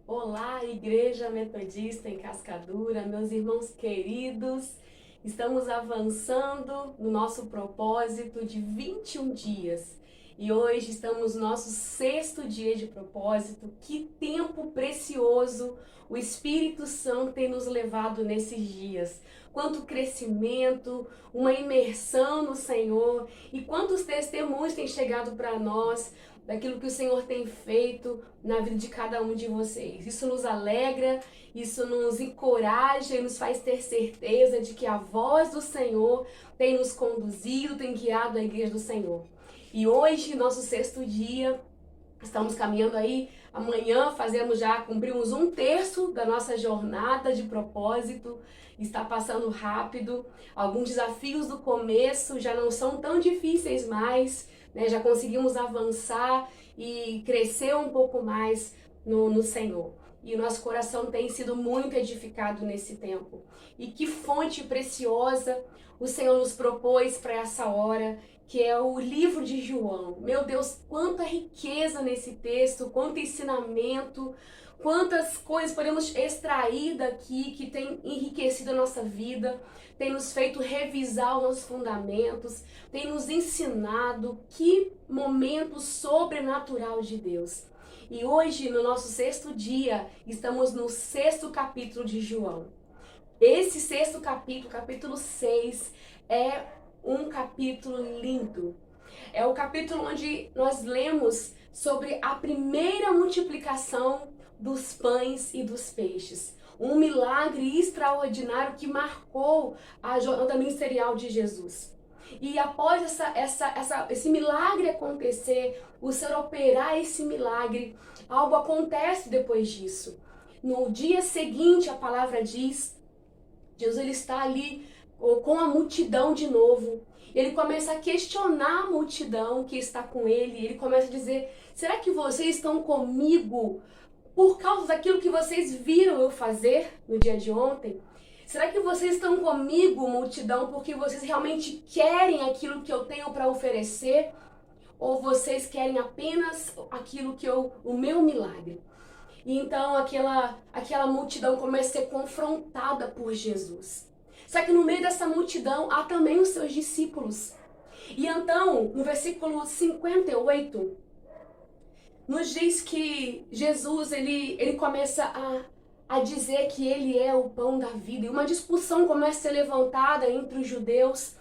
Olá, Igreja Metodista em Cascadura, meus irmãos queridos, estamos avançando no nosso propósito de 21 dias e hoje estamos no nosso sexto dia de propósito. Que tempo precioso o Espírito Santo tem nos levado nesses dias! Quanto crescimento, uma imersão no Senhor e quantos testemunhos têm chegado para nós daquilo que o Senhor tem feito na vida de cada um de vocês. Isso nos alegra, isso nos encoraja e nos faz ter certeza de que a voz do Senhor tem nos conduzido, tem guiado a igreja do Senhor. E hoje, nosso sexto dia, estamos caminhando aí. Amanhã cumprimos um terço da nossa jornada de propósito. Está passando rápido. Alguns desafios do começo já não são tão difíceis mais, né? Já conseguimos avançar e crescer um pouco mais no Senhor. E o nosso coração tem sido muito edificado nesse tempo. E que fonte preciosa o Senhor nos propôs para essa hora, que é o livro de João. Meu Deus, quanta riqueza nesse texto, quanto ensinamento, quantas coisas podemos extrair daqui que tem enriquecido a nossa vida, tem nos feito revisar os nossos fundamentos, tem nos ensinado. Que momento sobrenatural de Deus. E hoje, no nosso sexto dia, estamos no sexto capítulo de João. Esse sexto capítulo, capítulo 6, é um capítulo lindo. É o capítulo onde nós lemos sobre a primeira multiplicação dos pães e dos peixes. Um milagre extraordinário que marcou a jornada ministerial de Jesus. E após esse milagre acontecer, o Senhor operar esse milagre, algo acontece depois disso. No dia seguinte, a palavra diz, Jesus ele está ali com a multidão de novo. Ele começa a questionar a multidão que está com ele. Ele começa a dizer: será que vocês estão comigo por causa daquilo que vocês viram eu fazer no dia de ontem? Será que vocês estão comigo, multidão, porque vocês realmente querem aquilo que eu tenho para oferecer? Ou vocês querem apenas aquilo o meu milagre? E então aquela multidão começa a ser confrontada por Jesus. Só que no meio dessa multidão há também os seus discípulos. E então, no versículo 58, nos diz que Jesus ele começa a dizer que ele é o pão da vida. E uma discussão começa a ser levantada entre os judeus,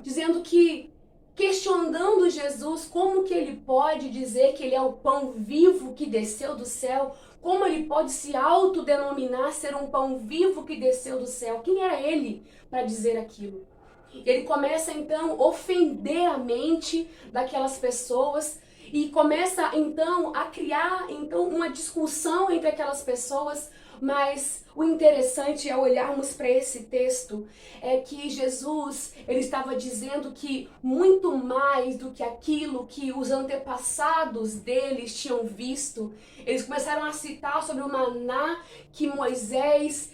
dizendo que, questionando Jesus, como que ele pode dizer que ele é o pão vivo que desceu do céu? Como ele pode se autodenominar ser um pão vivo que desceu do céu? Quem era ele para dizer aquilo? Ele começa então a ofender a mente daquelas pessoas e começa então a criar então uma discussão entre aquelas pessoas. Mas o interessante ao olharmos para esse texto é que Jesus ele estava dizendo que muito mais do que aquilo que os antepassados deles tinham visto. Eles começaram a citar sobre o maná que Moisés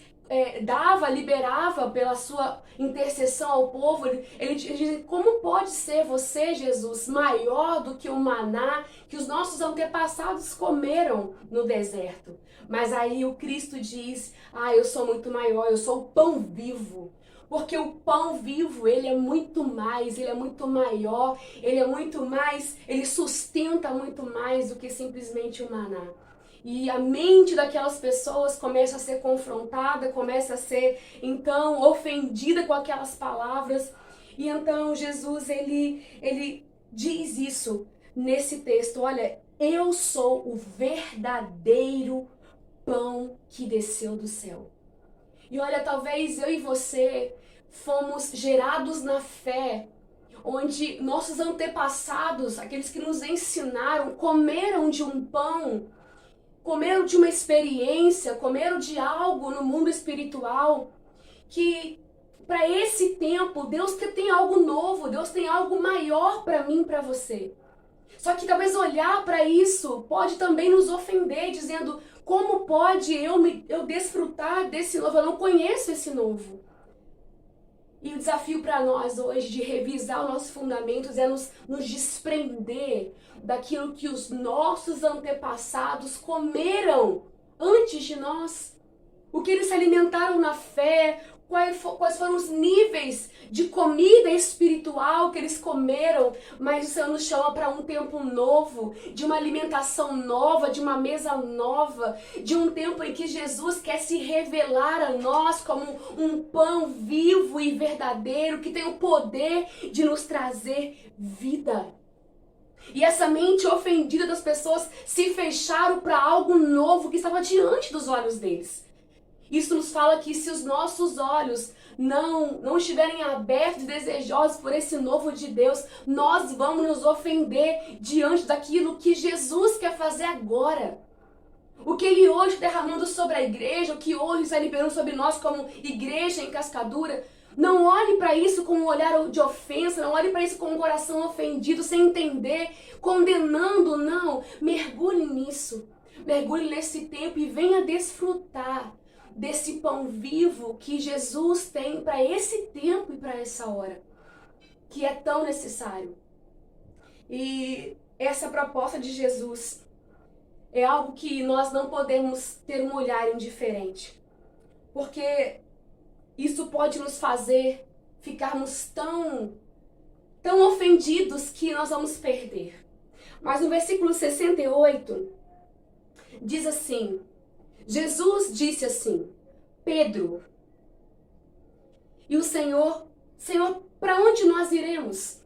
liberava pela sua intercessão ao povo. Ele diz: como pode ser você, Jesus, maior do que o maná que os nossos antepassados comeram no deserto? Mas aí o Cristo diz: eu sou muito maior, eu sou o pão vivo. Porque o pão vivo, ele é muito mais, ele é muito maior, ele é muito mais, ele sustenta muito mais do que simplesmente o maná. E a mente daquelas pessoas começa a ser confrontada, começa a ser, então, ofendida com aquelas palavras. E então Jesus, ele diz isso nesse texto: olha, eu sou o verdadeiro pão que desceu do céu. E olha, talvez eu e você fomos gerados na fé, onde nossos antepassados, aqueles que nos ensinaram, comeram de um pão, comeram de uma experiência, comeram de algo no mundo espiritual, que para esse tempo Deus tem algo novo, Deus tem algo maior para mim, para você. Só que talvez olhar para isso pode também nos ofender, dizendo: como pode eu desfrutar desse novo? Eu não conheço esse novo. E o desafio para nós hoje de revisar os nossos fundamentos é nos desprender daquilo que os nossos antepassados comeram antes antes de nós, o que eles se alimentaram na fé, quais foram os níveis de comida espiritual que eles comeram, mas o Senhor nos chama para um tempo novo, de uma alimentação nova, de uma mesa nova, de um tempo em que Jesus quer se revelar a nós como um pão vivo e verdadeiro, que tem o poder de nos trazer vida. E essa mente ofendida das pessoas se fecharam para algo novo que estava diante dos olhos deles. Isso nos fala que se os nossos olhos não estiverem abertos e desejosos por esse novo de Deus, nós vamos nos ofender diante daquilo que Jesus quer fazer agora. O que Ele hoje está derramando sobre a igreja, o que hoje está liberando sobre nós como igreja em Cascadura, não olhe para isso com um olhar de ofensa, não olhe para isso com um coração ofendido, sem entender, condenando, não. Mergulhe nisso, mergulhe nesse tempo e venha desfrutar desse pão vivo que Jesus tem para esse tempo e para essa hora, que é tão necessário. E essa proposta de Jesus é algo que nós não podemos ter um olhar indiferente, porque isso pode nos fazer ficarmos tão ofendidos que nós vamos perder. Mas no versículo 68, diz assim: Jesus disse assim: Pedro, e o Senhor, para onde nós iremos?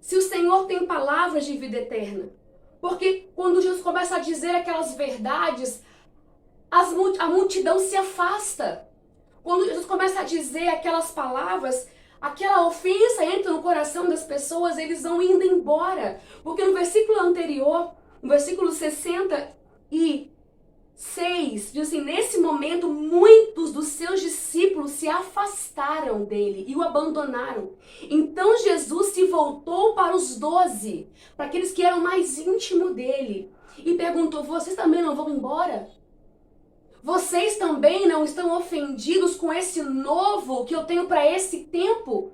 Se o Senhor tem palavras de vida eterna. Porque quando Jesus começa a dizer aquelas verdades, a multidão se afasta. Quando Jesus começa a dizer aquelas palavras, aquela ofensa entra no coração das pessoas, eles vão indo embora. Porque no versículo anterior, no versículo 66, diz assim: nesse momento, muitos dos seus discípulos se afastaram dele e o abandonaram. Então Jesus se voltou para os 12, para aqueles que eram mais íntimos dele, e perguntou: vocês também não vão embora? Vocês também não estão ofendidos com esse novo que eu tenho para esse tempo?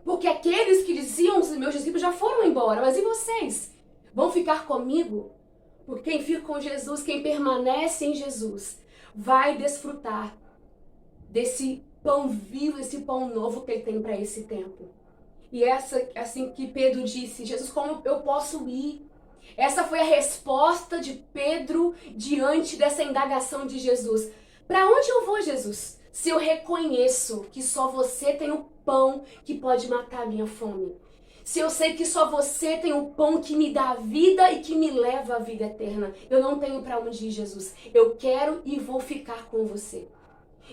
Porque aqueles que diziam, os meus discípulos, já foram embora, mas e vocês? Vão ficar comigo? Porque quem fica com Jesus, quem permanece em Jesus, vai desfrutar desse pão vivo, esse pão novo que ele tem para esse tempo. E assim que Pedro disse: Jesus, como eu posso ir? Essa foi a resposta de Pedro diante dessa indagação de Jesus. Para onde eu vou, Jesus? Se eu reconheço que só você tem o pão que pode matar a minha fome. Se eu sei que só você tem o pão que me dá vida e que me leva à vida eterna. Eu não tenho para onde ir, Jesus. Eu quero e vou ficar com você.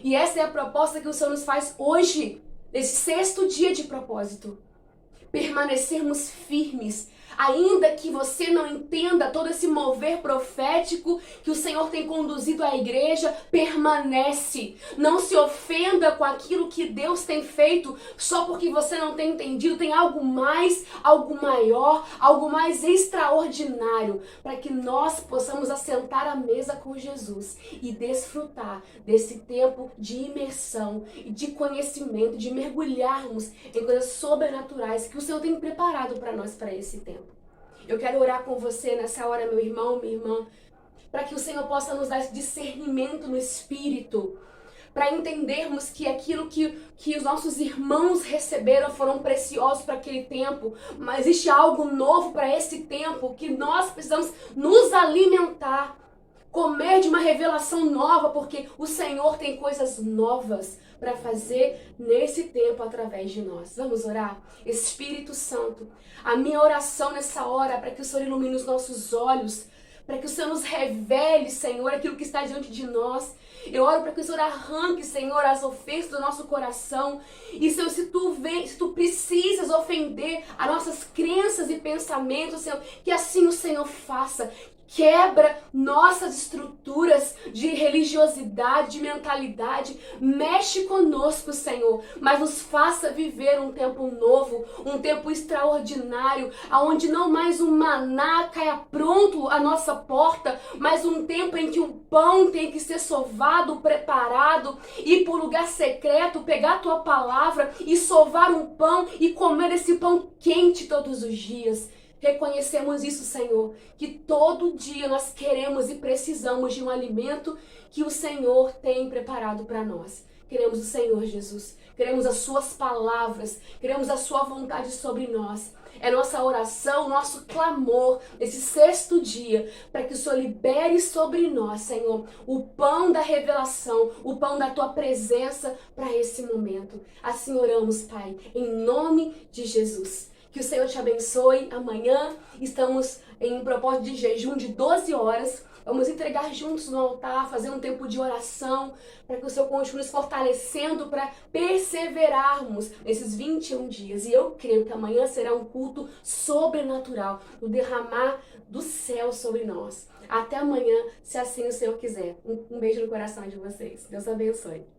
E essa é a proposta que o Senhor nos faz hoje, nesse 6º dia de propósito. Permanecermos firmes, ainda que você não entenda todo esse mover profético que o Senhor tem conduzido à igreja, permanece. Não se ofenda com aquilo que Deus tem feito só porque você não tem entendido. Tem algo mais, algo maior, algo mais extraordinário para que nós possamos assentar à mesa com Jesus e desfrutar desse tempo de imersão, de conhecimento, de mergulharmos em coisas sobrenaturais que o Senhor tem preparado para nós para esse tempo. Eu quero orar com você nessa hora, meu irmão, minha irmã, para que o Senhor possa nos dar esse discernimento no Espírito, para entendermos que aquilo que os nossos irmãos receberam foram preciosos para aquele tempo, mas existe algo novo para esse tempo que nós precisamos nos alimentar, comer de uma revelação nova, porque o Senhor tem coisas novas para fazer nesse tempo através de nós. Vamos orar? Espírito Santo, a minha oração nessa hora é para que o Senhor ilumine os nossos olhos, para que o Senhor nos revele, Senhor, aquilo que está diante de nós. Eu oro para que o Senhor arranque, Senhor, as ofensas do nosso coração. E, Senhor, se tu precisas ofender as nossas crenças e pensamentos, Senhor, que assim o Senhor faça. Quebra nossas estruturas de religiosidade, de mentalidade. Mexe conosco, Senhor, mas nos faça viver um tempo novo, um tempo extraordinário, onde não mais um maná caia pronto à nossa porta, mas um tempo em que o pão tem que ser sovado, preparado, ir para o lugar secreto, pegar a tua palavra e sovar um pão e comer esse pão quente todos os dias. Reconhecemos isso, Senhor, que todo dia nós queremos e precisamos de um alimento que o Senhor tem preparado para nós. Queremos o Senhor Jesus, queremos as suas palavras, queremos a sua vontade sobre nós. É nossa oração, nosso clamor nesse sexto dia, para que o Senhor libere sobre nós, Senhor, o pão da revelação, o pão da tua presença para esse momento. Assim oramos, Pai, em nome de Jesus. Que o Senhor te abençoe. Amanhã estamos em um propósito de jejum de 12 horas. Vamos entregar juntos no altar, fazer um tempo de oração, para que o Senhor continue nos fortalecendo para perseverarmos nesses 21 dias. E eu creio que amanhã será um culto sobrenatural, o derramar do céu sobre nós. Até amanhã, se assim o Senhor quiser. Um beijo no coração de vocês. Deus abençoe.